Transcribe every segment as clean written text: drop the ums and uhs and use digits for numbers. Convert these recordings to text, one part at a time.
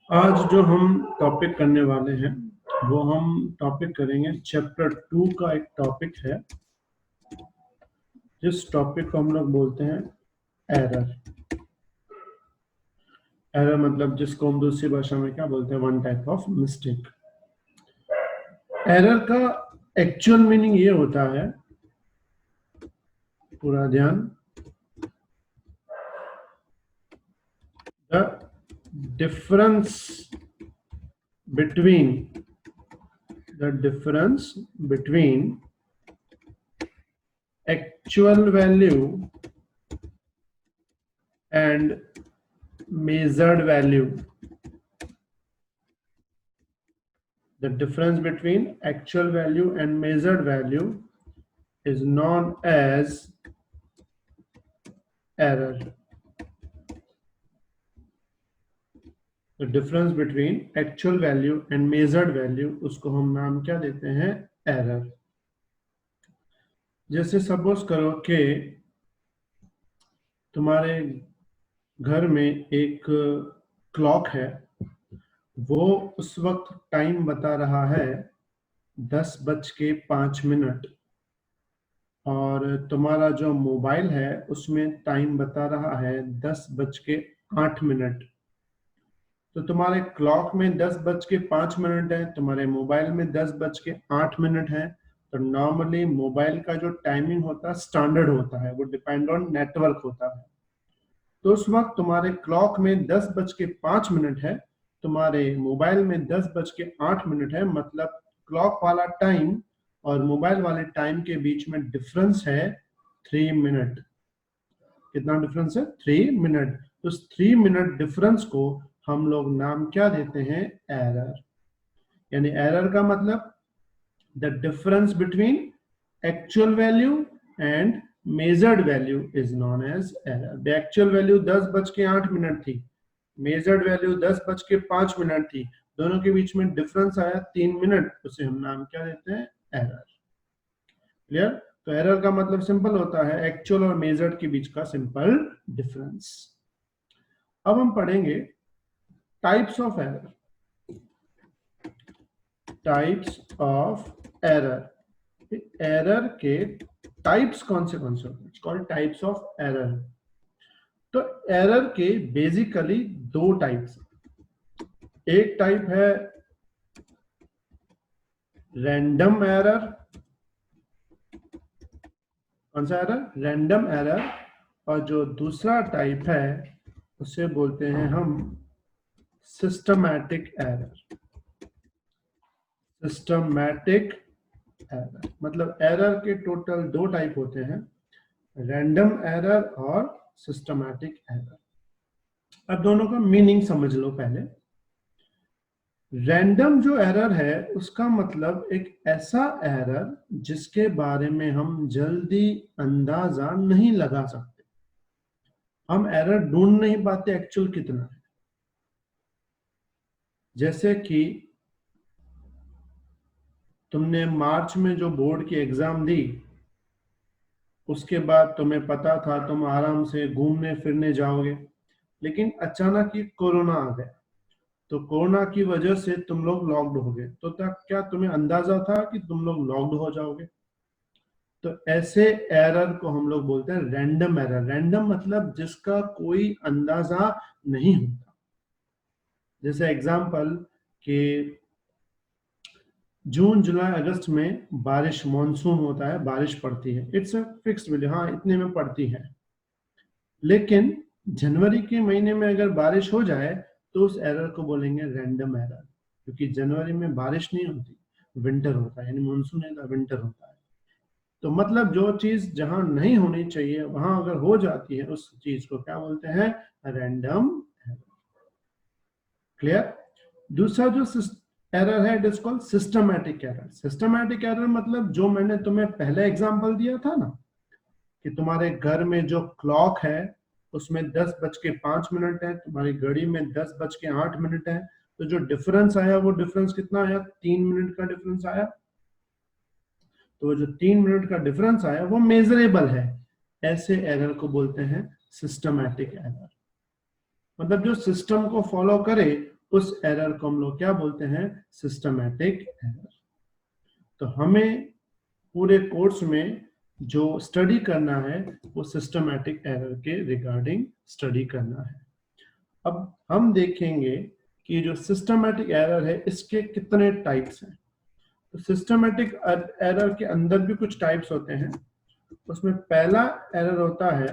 आज जो हम टॉपिक करने वाले हैं वो हम टॉपिक करेंगे चैप्टर 2 का एक टॉपिक है जिस टॉपिक को हम लोग बोलते हैं एरर। एरर मतलब जिसको हम दूसरी भाषा में क्या बोलते हैं, one type of mistake. Error का एक्चुअल मीनिंग ये होता है, पूरा ध्यान, the difference between actual value and measured value. The difference between actual value and measured value is known as error. The difference between actual value and measured value, उसको हम नाम क्या देते हैं, error. जैसे सपोज करो कि तुम्हारे घर में एक क्लॉक है, वो उस वक्त टाइम बता रहा है 10:05, और तुम्हारा जो मोबाइल है उसमें टाइम बता रहा है 10:08। तो तुम्हारे क्लॉक में 10:05 है, तुम्हारे मोबाइल में 10:08 है। तो नॉर्मली मोबाइल का जो टाइमिंग होता है स्टैंडर्ड होता है, वो डिपेंड ऑन नेटवर्क होता है। तो उस वक्त तुम्हारे क्लॉक में 10:05 है, तुम्हारे मोबाइल में 10:08 है, मतलब क्लॉक वाला टाइम और मोबाइल वाले टाइम के बीच में डिफरेंस है 3 मिनट। कितना डिफरेंस है? 3 मिनट। तो उस 3 मिनट डिफरेंस को हम लोग नाम क्या देते हैं, एरर। यानी एरर का मतलब the difference between actual value and measured value is known as error. The actual value 10:08 थी, मेजर्ड वैल्यू 10:05 थी, दोनों के बीच में डिफरेंस आया 3 मिनट, उसे हम नाम क्या देते हैं, एरर। क्लियर? तो एरर का मतलब सिंपल होता है एक्चुअल और मेजर्ड के बीच का सिंपल डिफरेंस। अब हम पढ़ेंगे types of error. Types of error. Error के टाइप्स कौन से होते हैं? It's called types of error. तो एरर के बेसिकली 2 टाइप्स। एक टाइप है रैंडम एरर। कौन सा एरर? Random error. और जो दूसरा टाइप है उसे बोलते हैं हम सिस्टमैटिक एरर। सिस्टमैटिक एरर मतलब एरर के टोटल 2 टाइप होते हैं, रैंडम एरर और सिस्टमैटिक एरर। अब दोनों का मीनिंग समझ लो पहले। रैंडम जो एरर है उसका मतलब एक ऐसा एरर जिसके बारे में हम जल्दी अंदाजा नहीं लगा सकते। हम एरर ढूंढ नहीं पाते एक्चुअल कितना है। जैसे कि तुमने मार्च में जो बोर्ड की एग्जाम दी, उसके बाद तुम्हें पता था तुम आराम से घूमने फिरने जाओगे, लेकिन अचानक ही कोरोना आ गया। तो कोरोना की वजह से तुम लोग लॉक्ड हो गए। तो क्या तुम्हें अंदाजा था कि तुम लोग लॉक्ड हो जाओगे? तो ऐसे एरर को हम लोग बोलते हैं रैंडम एरर। रैंडम मतलब जिसका कोई अंदाजा नहीं होता। जैसे एग्जांपल कि जून जुलाई अगस्त में बारिश, मॉनसून होता है, बारिश पड़ती है, इट्स अ फिक्स्ड वैल्यू, हाँ इतने में पड़ती है। लेकिन जनवरी के महीने में अगर बारिश हो जाए तो उस एरर को बोलेंगे रैंडम एरर, क्योंकि जनवरी में बारिश नहीं होती, विंटर होता है, यानी मानसून नहीं, विंटर होता है। तो मतलब जो चीज जहां नहीं होनी चाहिए वहां अगर हो जाती है, उस चीज को क्या बोलते हैं, रैंडम एरर। क्लियर? दूसरा जो एरर है it is called systematic error. Systematic error मतलब जो मैंने तुम्हें पहले एग्जांपल दिया था ना, कि तुम्हारे घर में जो क्लॉक है उसमें 10:05 है, तुम्हारी घड़ी में 10:08 है। तो जो डिफरेंस आया वो डिफरेंस कितना आया, 3 मिनट का डिफरेंस आया। तो जो 3 मिनट का डिफरेंस आया वो मेजरेबल है। ऐसे एरर को बोलते हैं सिस्टमैटिक एरर। मतलब जो सिस्टम को फॉलो करे उस एरर को हम लोग क्या बोलते हैं, सिस्टमैटिक एरर। तो हमें पूरे कोर्स में जो स्टडी करना है वो सिस्टमैटिक एरर के रिगार्डिंग स्टडी करना है। अब हम देखेंगे कि जो सिस्टमैटिक एरर है इसके कितने टाइप्स हैं। तो सिस्टमैटिक एरर के अंदर भी कुछ टाइप्स होते हैं। उसमें पहला एरर होता है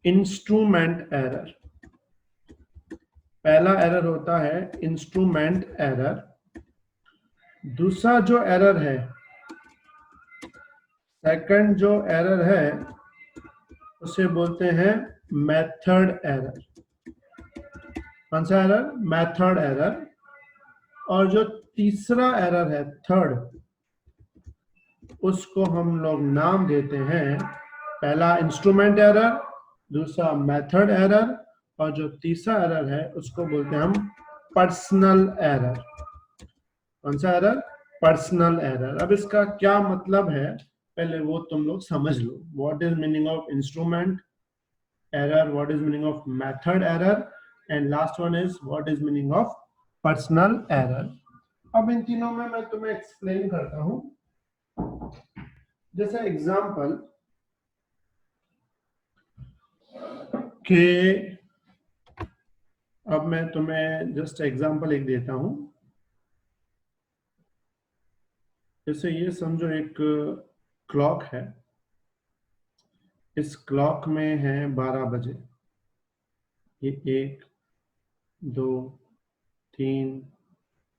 इंस्ट्रूमेंट एरर। पहला एरर होता है इंस्ट्रूमेंट एरर। दूसरा जो एरर है, सेकंड जो एरर है उसे बोलते हैं मेथड एरर। कौन सा एरर, मेथड एरर। और जो तीसरा एरर है, थर्ड, उसको हम लोग नाम देते हैं, पहला इंस्ट्रूमेंट एरर, दूसरा मेथड एरर, और जो तीसरा एरर है उसको बोलते हैं हम पर्सनल एरर। कौन सा एरर, पर्सनल एरर। अब इसका क्या मतलब है पहले वो तुम लोग समझ लो। What is meaning of instrument error, what is meaning of method error, and last one is what is meaning of personal error. अब इन तीनों में मैं तुम्हें एक्सप्लेन करता हूं। जैसे एग्जांपल कि अब मैं तुम्हें जस्ट एग्जांपल एक देता हूं। जैसे ये समझो एक क्लॉक है, इस क्लॉक में है 12 बजे। ये 1 2 3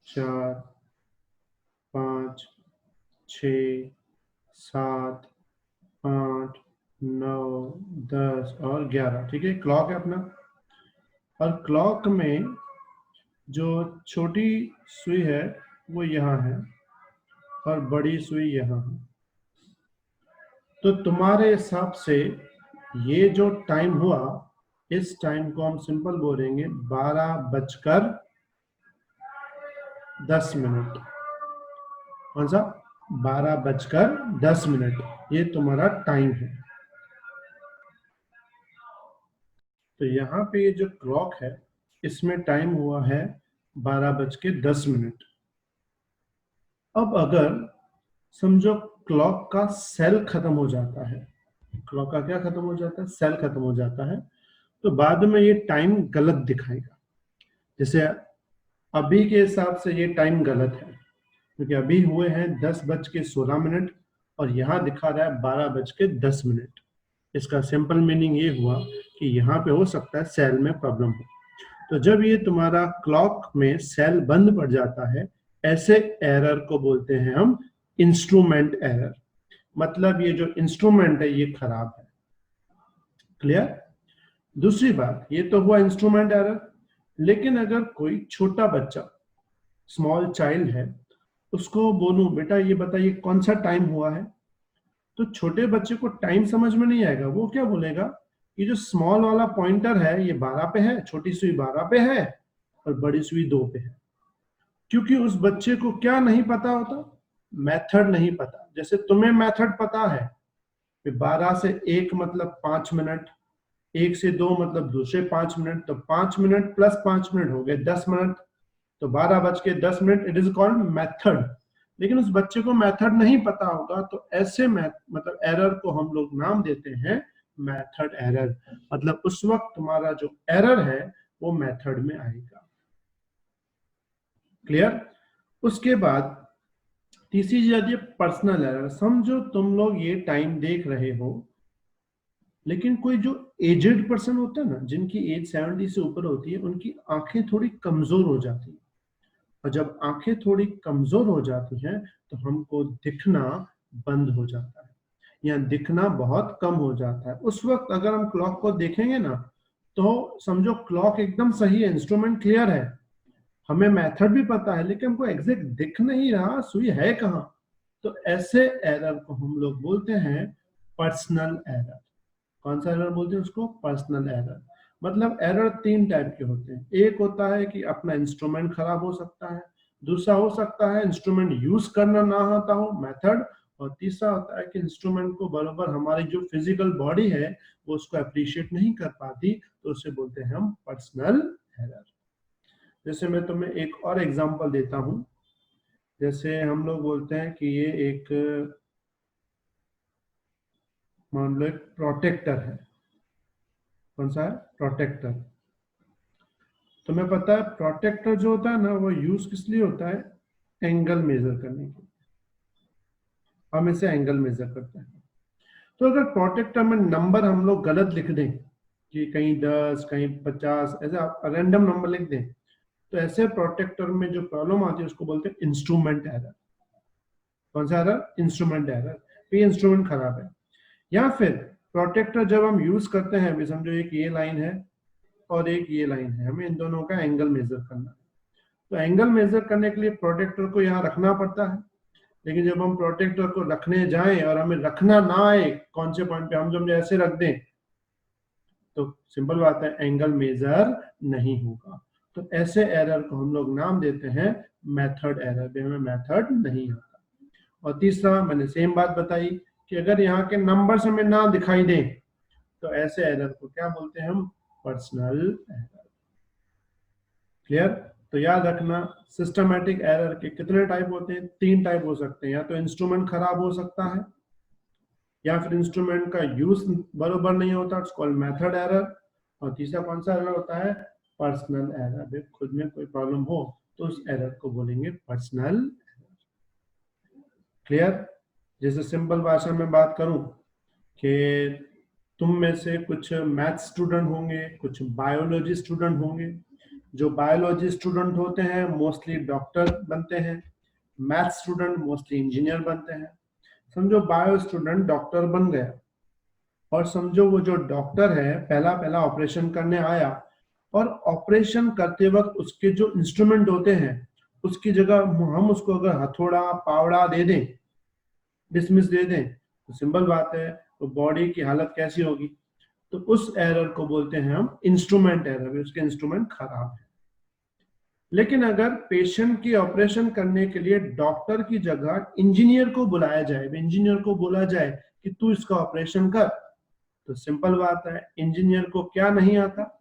4 5 6 7 8 9 10 और 11। ठीक है, क्लॉक है अपना। और क्लॉक में जो छोटी सुई है वो यहाँ है और बड़ी सुई यहाँ है। तो तुम्हारे हिसाब से ये जो टाइम हुआ, इस टाइम को हम सिंपल बोलेंगे 12:10। कौन सा, 12:10। ये तुम्हारा टाइम है। तो यहाँ पे ये जो क्लॉक है इसमें टाइम हुआ है 12:10। अब अगर समझो क्लॉक का सेल खत्म हो जाता है, क्लॉक का क्या खत्म हो जाता है, सेल खत्म हो जाता है, तो बाद में ये टाइम गलत दिखाएगा। जैसे अभी के हिसाब से ये टाइम गलत है क्योंकि अभी हुए हैं 10:16 और यहाँ दिखा रहा है 12:10। इसका सिंपल मीनिंग ये हुआ कि यहाँ पे हो सकता है सेल में प्रॉब्लम हो। तो जब ये तुम्हारा क्लॉक में सेल बंद पड़ जाता है, ऐसे एरर को बोलते हैं हम इंस्ट्रूमेंट एरर। मतलब ये जो इंस्ट्रूमेंट है ये खराब है। क्लियर। दूसरी बात, ये तो हुआ इंस्ट्रूमेंट एरर। लेकिन अगर कोई छोटा बच्चा, स्मॉल चाइल्ड है, उसको बोलूं बेटा ये बताइए कौन सा टाइम हुआ है, तो छोटे बच्चे को टाइम समझ में नहीं आएगा। वो क्या बोलेगा, ये जो स्मॉल वाला पॉइंटर है ये 12 पे है, छोटी सुई 12 पे है और बड़ी सुई 2 पे है। क्योंकि उस बच्चे को क्या नहीं पता होता, मेथड नहीं पता। जैसे तुम्हें मेथड पता है, 12 से 1 मतलब 5 मिनट, 1 से 2 मतलब दूसरे 5 मिनट, तो 5 मिनट प्लस 5 मिनट हो गए 10 मिनट। तो 12:10, इट इज कॉल्ड मेथड। लेकिन उस बच्चे को मेथड नहीं पता होगा, तो ऐसे मतलब एरर को हम लोग नाम देते हैं मेथड एरर। मतलब उस वक्त तुम्हारा जो एरर है वो मेथड में आएगा। क्लियर। उसके बाद तीसरी चीज आती है पर्सनल एरर। समझो तुम लोग ये टाइम देख रहे हो, लेकिन कोई जो एजेड पर्सन होता है ना, जिनकी एज 70 से ऊपर होती है, उनकी आंखें थोड़ी कमजोर हो जाती है। और जब आंखें थोड़ी कमजोर हो जाती हैं तो हमको दिखना बंद हो जाता है या दिखना बहुत कम हो जाता है। उस वक्त अगर हम क्लॉक को देखेंगे ना, तो समझो क्लॉक एकदम सही है, इंस्ट्रूमेंट क्लियर है, हमें मेथड भी पता है, लेकिन हमको एग्जैक्ट दिख नहीं रहा सुई है कहाँ। तो ऐसे एरर को हम लोग बोलते हैं पर्सनल एरर। कौन सा एरर बोलते हैं उसको, पर्सनल एरर। मतलब एरर 3 टाइप के होते हैं। एक होता है कि अपना इंस्ट्रूमेंट खराब हो सकता है, दूसरा हो सकता है इंस्ट्रूमेंट यूज करना ना आता हो, मेथड, और तीसरा होता है कि इंस्ट्रूमेंट को बराबर हमारी जो फिजिकल बॉडी है वो उसको अप्रिशिएट नहीं कर पाती, तो उसे बोलते हैं हम पर्सनल एरर। जैसे मैं तुम्हें एक और एग्जांपल देता हूं। जैसे हम लोग बोलते हैं कि ये एक, मान लो एक प्रोटेक्टर है। कौन सा है? प्रोटेक्टर। तुम्हें पता है प्रोटेक्टर जो होता है ना, वो यूज किस लिए होता है? एंगल मेजर करने के लिए। हम इसे एंगल मेजर करते हैं। तो अगर प्रोटेक्टर में नंबर हम लोग गलत लिख दें कि कहीं 10 कहीं 50 ऐसा रैंडम नंबर लिख दें, तो ऐसे प्रोटेक्टर में जो प्रॉब्लम आती है उसको बोलते हैं इंस्ट्रूमेंट एरर। कौन सा एरर? Instrument error. तो ये इंस्ट्रूमेंट खराब है। या फिर प्रोटेक्टर जब हम यूज करते हैं, अभी समझो एक ये लाइन है और एक ये लाइन है, हमें इन दोनों का एंगल मेजर करना है। तो एंगल मेजर करने के लिए प्रोटेक्टर को यहाँ रखना पड़ता है। लेकिन जब हम प्रोटेक्टर को रखने जाएं और हमें रखना ना आए कौन से पॉइंट पे, हम जब ऐसे रख दें तो सिंपल बात है एंगल मेजर नहीं होगा। तो ऐसे एरर को हम लोग नाम देते हैं मेथड एरर, हमें मेथड नहीं आता। और तीसरा मैंने सेम बात बताई कि अगर यहाँ के नंबर्स हमें ना दिखाई दें तो ऐसे एरर को क्या बोलते हैं हम? Personal error. क्लियर? तो याद रखना सिस्टमैटिक एरर के कितने टाइप होते हैं? 3 टाइप हो सकते हैं। या तो इंस्ट्रूमेंट खराब हो सकता है, या फिर इंस्ट्रूमेंट का यूज बरोबर नहीं होता, इट्स कॉल्ड मेथड एरर। और तीसरा कौन सा एरर होता है? Personal error. खुद में कोई प्रॉब्लम हो तो उस एरर को बोलेंगे पर्सनल एरर। क्लियर? जैसे सिंपल भाषा में बात करूं कि तुम में से कुछ मैथ स्टूडेंट होंगे, कुछ बायोलॉजी स्टूडेंट होंगे। जो बायोलॉजी स्टूडेंट होते हैं मोस्टली डॉक्टर बनते हैं, मैथ स्टूडेंट मोस्टली इंजीनियर बनते हैं। समझो बायो स्टूडेंट डॉक्टर बन गया, और समझो वो जो डॉक्टर है पहला पहला ऑपरेशन करने आया, और ऑपरेशन करते वक्त उसके जो इंस्ट्रूमेंट होते हैं उसकी जगह हम उसको अगर हथौड़ा पावड़ा दे दें, डिसमिस दे दें, तो सिंपल बात है तो बॉडी की हालत कैसी होगी? तो उस एरर को बोलते हैं हम इंस्ट्रूमेंट एरर, उसके इंस्ट्रूमेंट खराब है। लेकिन अगर पेशेंट की ऑपरेशन करने के लिए डॉक्टर की जगह इंजीनियर को बुलाया जाए, इंजीनियर को बोला जाए कि तू इसका ऑपरेशन कर, तो सिंपल बात है इंजीनियर को क्या नहीं आता?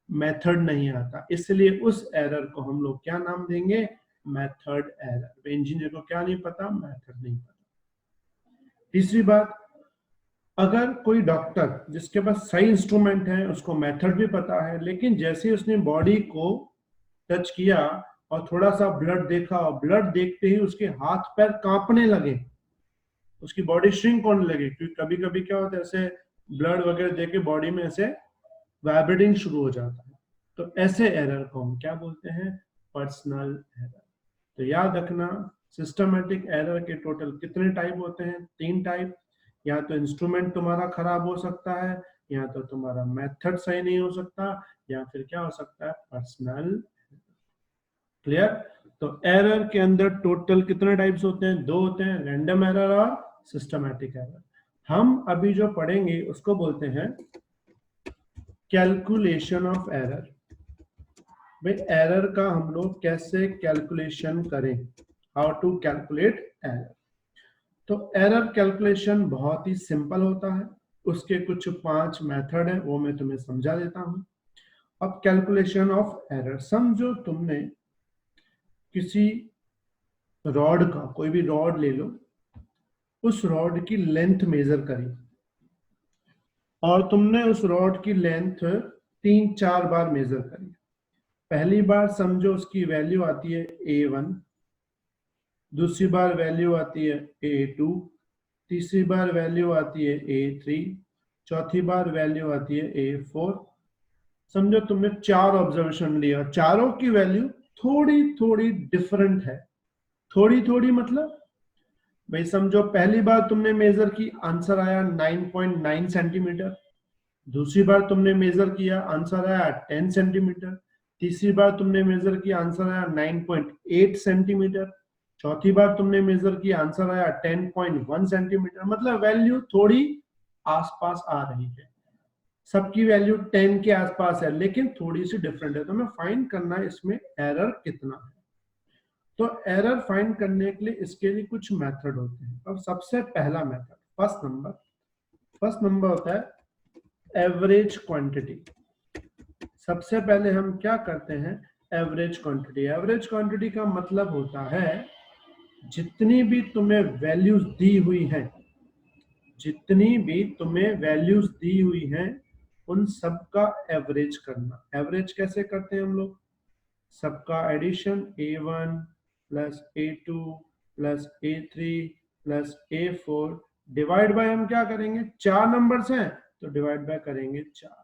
मेथड नहीं आता। इसलिए उस एरर को हम लोग क्या नाम देंगे? Method error. इंजीनियर को क्या नहीं पता? मेथड नहीं पता। तीसरी बात, अगर कोई डॉक्टर जिसके पास सही इंस्ट्रूमेंट है, उसको मेथड भी पता है, लेकिन जैसे उसने बॉडी को टच किया और थोड़ा सा ब्लड देखा, और ब्लड देखते ही उसके हाथ पैर कांपने लगे, उसकी बॉडी श्रिंक होने लगी, क्योंकि कभी कभी क्या होता है ऐसे ब्लड वगैरह देख के बॉडी में ऐसे वाइब्रेटिंग शुरू हो जाता है, तो ऐसे एरर को हम क्या बोलते हैं? Personal error. तो याद रखना सिस्टमैटिक एरर के टोटल कितने टाइप होते हैं? 3 टाइप। या तो इंस्ट्रूमेंट तुम्हारा खराब हो सकता है, या तो तुम्हारा मेथड सही नहीं हो सकता, या फिर क्या हो सकता है? पर्सनल। क्लियर? तो एरर के अंदर टोटल कितने टाइप्स होते हैं? 2 होते हैं, रैंडम एरर और सिस्टमैटिक एरर। हम अभी जो पढ़ेंगे उसको बोलते हैं कैलकुलेशन ऑफ एरर। भाई एरर का हम लोग कैसे कैलकुलेशन करें, हाउ टू कैलकुलेट एरर। तो एरर कैलकुलेशन बहुत ही सिंपल होता है, उसके कुछ 5 मेथड है, वो मैं तुम्हें समझा देता हूं। अब कैलकुलेशन ऑफ एरर, समझो तुमने किसी रॉड का, कोई भी रॉड ले लो, उस रॉड की लेंथ मेजर करी, और तुमने उस रॉड की लेंथ 3-4 बार मेजर करी। पहली बार समझो उसकी वैल्यू आती है A1, दूसरी बार वैल्यू आती है A2, तीसरी बार वैल्यू आती है A3, चौथी बार वैल्यू आती है A4। समझो तुमने 4 ऑब्जर्वेशन लिया, चारों की वैल्यू थोड़ी थोड़ी डिफरेंट है। थोड़ी थोड़ी मतलब भाई समझो पहली बार तुमने मेजर की, आंसर आया 9.9 सेंटीमीटर। दूसरी बार तुमने मेजर किया, आंसर आया 10 सेंटीमीटर। तीसरी बार तुमने मेजर किया, आंसर आया 9.8 सेंटीमीटर। चौथी बार तुमने मेजर किया, आंसर आया 10.1 सेंटीमीटर। मतलब वैल्यू थोड़ी आसपास आ रही है, सबकी वैल्यू 10 के आसपास है, लेकिन थोड़ी सी डिफरेंट है। तो हमें फाइंड करना है इसमें एरर कितना है। तो एरर फाइंड करने के लिए इसके लिए कुछ मेथड होते हैं। अब सबसे पहला मेथड, फर्स्ट नंबर होता है एवरेज क्वांटिटी। सबसे पहले हम क्या करते हैं, एवरेज क्वांटिटी। एवरेज क्वांटिटी का मतलब होता है जितनी भी तुम्हें वैल्यूज दी हुई हैं, जितनी भी तुम्हें वैल्यूज दी हुई हैं उन सब का एवरेज करना। एवरेज कैसे करते हैं हम लोग? सबका addition a1 plus a2 plus a3 plus a4 divide by हम क्या करेंगे, 4 नंबर्स हैं तो डिवाइड बाय करेंगे 4।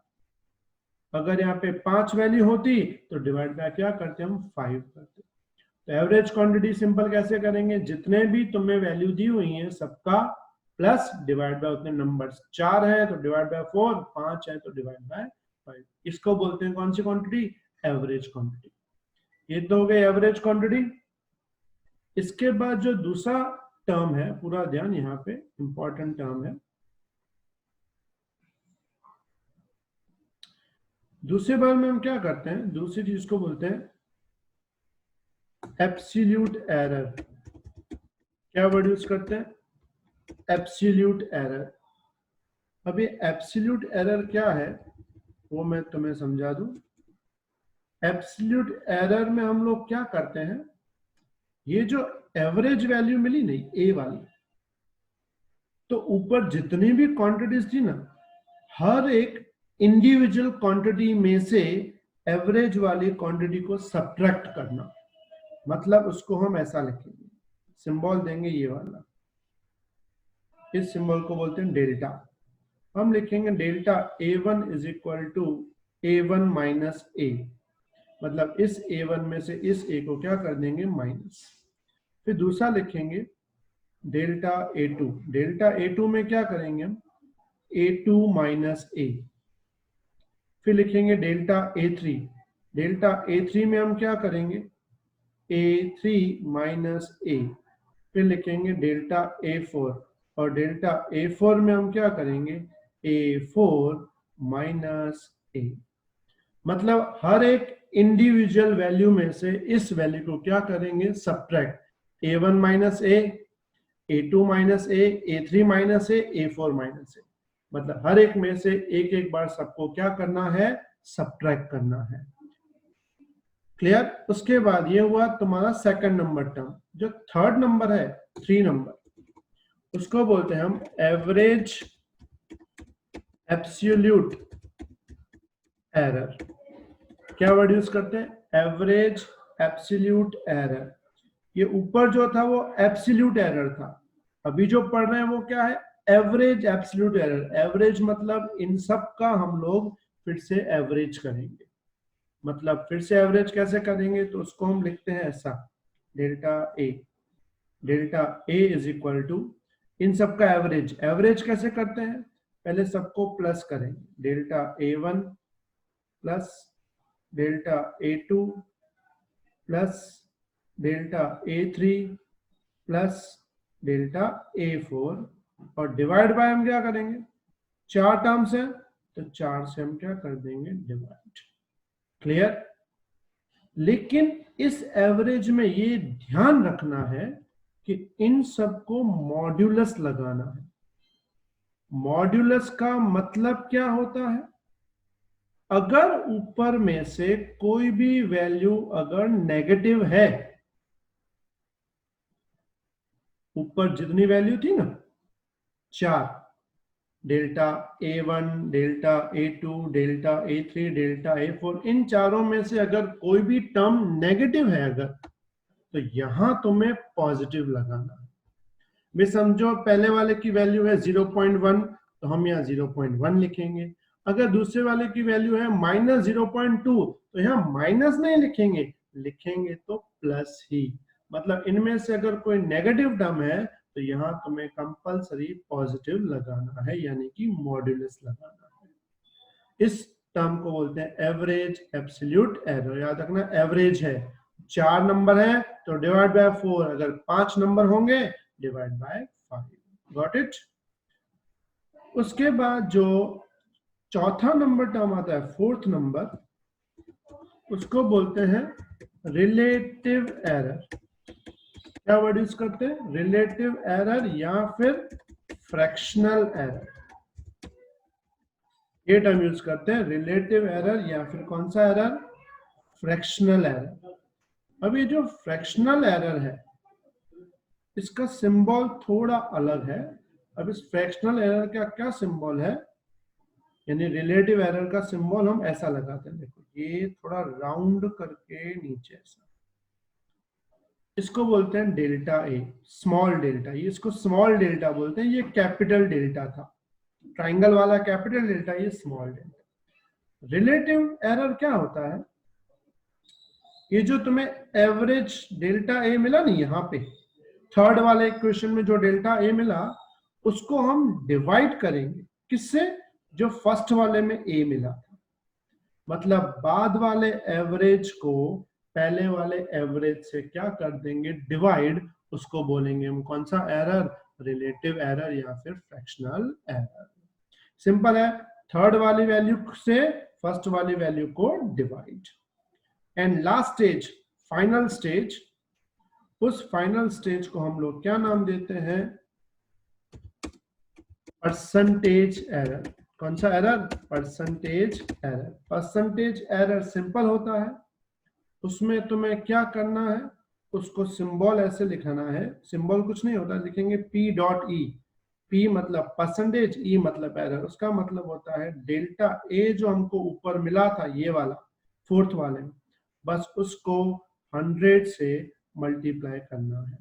अगर यहाँ पे 5 वैल्यू होती तो डिवाइड बाय क्या करते हम 5 करते। तो एवरेज क्वांटिटी सिंपल कैसे करेंगे, जितने भी तुम्हें वैल्यू दी हुई है सबका प्लस डिवाइड बाय उतने नंबर्स। 4 है तो डिवाइड बाय 4, 5 है तो डिवाइड बाय 5। इसको बोलते हैं कौन सी क्वांटिटी? Average quantity. ये तो हो गई एवरेज क्वांटिटी। इसके बाद जो दूसरा टर्म है, पूरा ध्यान यहाँ पे इंपॉर्टेंट टर्म है, दूसरे बार में हम क्या करते हैं, दूसरी चीज को बोलते हैं एब्सोल्यूट एरर। क्या वर्ड यूज करते हैं? Absolute error. अब ये एब्सोल्यूट एरर क्या है वो मैं तुम्हें समझा दूं। एब्सोल्यूट एरर में हम लोग क्या करते हैं, ये जो एवरेज वैल्यू मिली नहीं ए वाली, तो ऊपर जितनी भी क्वांटिटीज थी ना, हर एक इंडिविजुअल क्वांटिटी में से एवरेज वाली क्वांटिटी को सब्ट्रैक्ट करना। मतलब उसको हम ऐसा लिखेंगे, सिंबल देंगे ये वाला, इस सिंबल को बोलते हैं डेल्टा। हम लिखेंगे delta a1 is equal to a1 minus a, मतलब इस a1 में से इस a को क्या कर देंगे माइनस। फिर दूसरा लिखेंगे डेल्टा a2। डेल्टा a2 में क्या करेंगे हम a2 माइनस ए। फिर लिखेंगे डेल्टा a3। डेल्टा a3 में हम क्या करेंगे a3 माइनस ए। फिर लिखेंगे डेल्टा a4, और डेल्टा a4 में हम क्या करेंगे a4 माइनस ए। मतलब हर एक इंडिविजुअल वैल्यू में से इस वैल्यू को क्या करेंगे subtract, a1 minus A, a2 minus A, a3 minus A, a4 minus a. मतलब हर एक में से एक एक बार सबको क्या करना है, सब्ट्रैक्ट करना है। क्लियर? उसके बाद ये हुआ तुम्हारा सेकंड नंबर टर्म। जो थर्ड नंबर है 3 नंबर, उसको बोलते हैं हम एवरेज एब्सोल्यूट एरर। क्या वर्ड यूज करते हैं? Average absolute error. ये ऊपर जो था वो एब्सोल्यूट एरर था, अभी जो पढ़ रहे हैं वो क्या है, एवरेज एब्सोल्यूट एरर। एवरेज मतलब इन सब का हम लोग फिर से एवरेज करेंगे। मतलब फिर से एवरेज कैसे करेंगे, तो उसको हम लिखते हैं ऐसा, delta a. Delta a is equal to इन सब का एवरेज। एवरेज कैसे करते हैं, पहले सबको प्लस करेंगे, delta a1 plus delta a2 plus delta a3 plus delta a4, और डिवाइड बाय हम क्या करेंगे, 4 टर्म्स है तो 4 से हम क्या कर देंगे डिवाइड। क्लियर? लेकिन इस एवरेज में ये ध्यान रखना है कि इन सबको मॉड्यूलस लगाना है। मॉड्यूलस का मतलब क्या होता है, अगर ऊपर में से कोई भी वैल्यू अगर नेगेटिव है, ऊपर जितनी वैल्यू थी ना 4, delta a1, delta a2, delta a3, delta a4, इन चारों में से अगर कोई भी टर्म नेगेटिव है अगर, तो यहां तुम्हें पॉजिटिव लगाना है। मैं समझो पहले वाले की वैल्यू है 0.1 तो हम यहाँ 0.1 लिखेंगे। अगर दूसरे वाले की वैल्यू है -0.2 तो यहाँ माइनस नहीं लिखेंगे, लिखेंगे तो प्लस ही। मतलब इनमें से अगर कोई नेगेटिव टर्म है तो यहाँ तुम्हें कंपलसरी पॉजिटिव लगाना है, यानी कि मॉड्यूलस लगाना है। इस टर्म को बोलते हैं एवरेज एब्सोल्यूट एरर। याद रखना एवरेज है, 4 नंबर है तो डिवाइड बाय 4, अगर 5 नंबर होंगे डिवाइड बाय 5। Got it? उसके बाद जो चौथा नंबर टर्म आता है, फोर्थ नंबर, उसको बोलते हैं रिलेटिव एरर। क्या वर्ड यूज करते हैं, रिलेटिव एरर या फिर फ्रैक्शनल एरर। ये टर्म यूज करते हैं, रिलेटिव एरर या फिर कौन सा एरर, फ्रैक्शनल एरर। अब ये जो फ्रैक्शनल एरर है इसका सिंबल थोड़ा अलग है। अब इस फ्रैक्शनल एरर का क्या सिंबल है, यानी रिलेटिव एरर का सिंबल हम ऐसा लगाते हैं, देखो ये थोड़ा राउंड करके नीचे ऐसा, इसको बोलते हैं डेल्टा ए, स्मॉल डेल्टा। ये इसको स्मॉल डेल्टा बोलते हैं, ये कैपिटल डेल्टा था, ट्राइंगल वाला कैपिटल डेल्टा, ये स्मॉल डेल्टा। रिलेटिव एरर क्या होता है, ये जो तुम्हें एवरेज डेल्टा ए मिला नहीं यहाँ पे थर्ड वाले इक्वेशन में, जो डेल्टा ए मिला उसको हम डिवाइड करेंगे किससे, जो फर्स्ट वाले में ए मिला था। मतलब बाद वाले एवरेज को पहले वाले एवरेज से क्या कर देंगे, डिवाइड, उसको बोलेंगे हम कौन सा एरर, रिलेटिव एरर या फिर फ्रैक्शनल एरर। सिंपल है, थर्ड वाली वैल्यू से फर्स्ट वाली वैल्यू को divide. And last stage, final stage, उस फाइनल स्टेज को हम लोग क्या नाम देते हैं, परसेंटेज एरर। कौन सा error, percentage error. Percentage error simple होता है, उसमें तुम्हें क्या करना है, उसको सिंबल ऐसे लिखना है, सिंबल कुछ नहीं होता, लिखेंगे P डॉट ई, P मतलब परसेंटेज, E मतलब एरर। उसका मतलब होता है डेल्टा ए जो हमको ऊपर मिला था ये वाला फोर्थ वाले में, बस उसको 100 से मल्टीप्लाई करना है।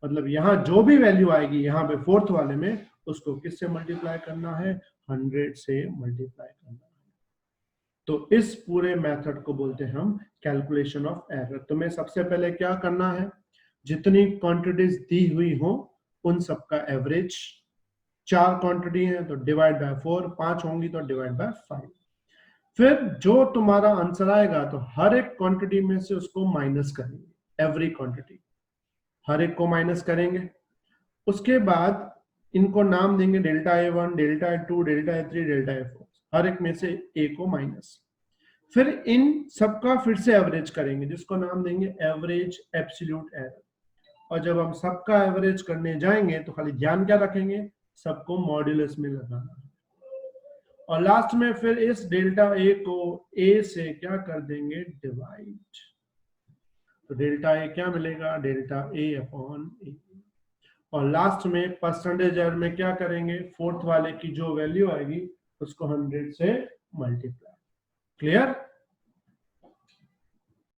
मतलब यहाँ जो भी वैल्यू आएगी यहाँ पे फोर्थ वाले में, उसको किससे मल्टीप्लाई करना है, 100 से मल्टीप्लाई करना है। तो इस पूरे मेथड को बोलते हैं हम कैलकुलेशन ऑफ एरर। तुम्हें सबसे पहले क्या करना है, जितनी क्वांटिटीज दी हुई हो उन सबका एवरेज, 4 क्वांटिटी है तो डिवाइड बाय 4, 5 होंगी तो डिवाइड बाय 5। फिर जो तुम्हारा आंसर आएगा तो हर एक क्वांटिटी में से उसको माइनस करेंगे, एवरी क्वांटिटी हर एक को माइनस करेंगे। उसके बाद इनको नाम देंगे delta A1, delta A2, delta A3, delta A4, हर एक में से ए को माइनस। फिर इन सबका फिर से एवरेज करेंगे जिसको नाम देंगे एवरेज एब्सोल्यूट एरर। और जब हम सबका एवरेज करने जाएंगे तो खाली ध्यान क्या रखेंगे, सबको मॉड्यूलस में लगाना है। और लास्ट में फिर इस डेल्टा ए को ए से क्या कर देंगे, डिवाइड। तो डेल्टा ए क्या मिलेगा, डेल्टा ए अपॉन ए। और लास्ट में परसेंटेज एरर में क्या करेंगे, फोर्थ वाले की जो वैल्यू आएगी उसको 100 से मल्टीप्लाई। क्लियर।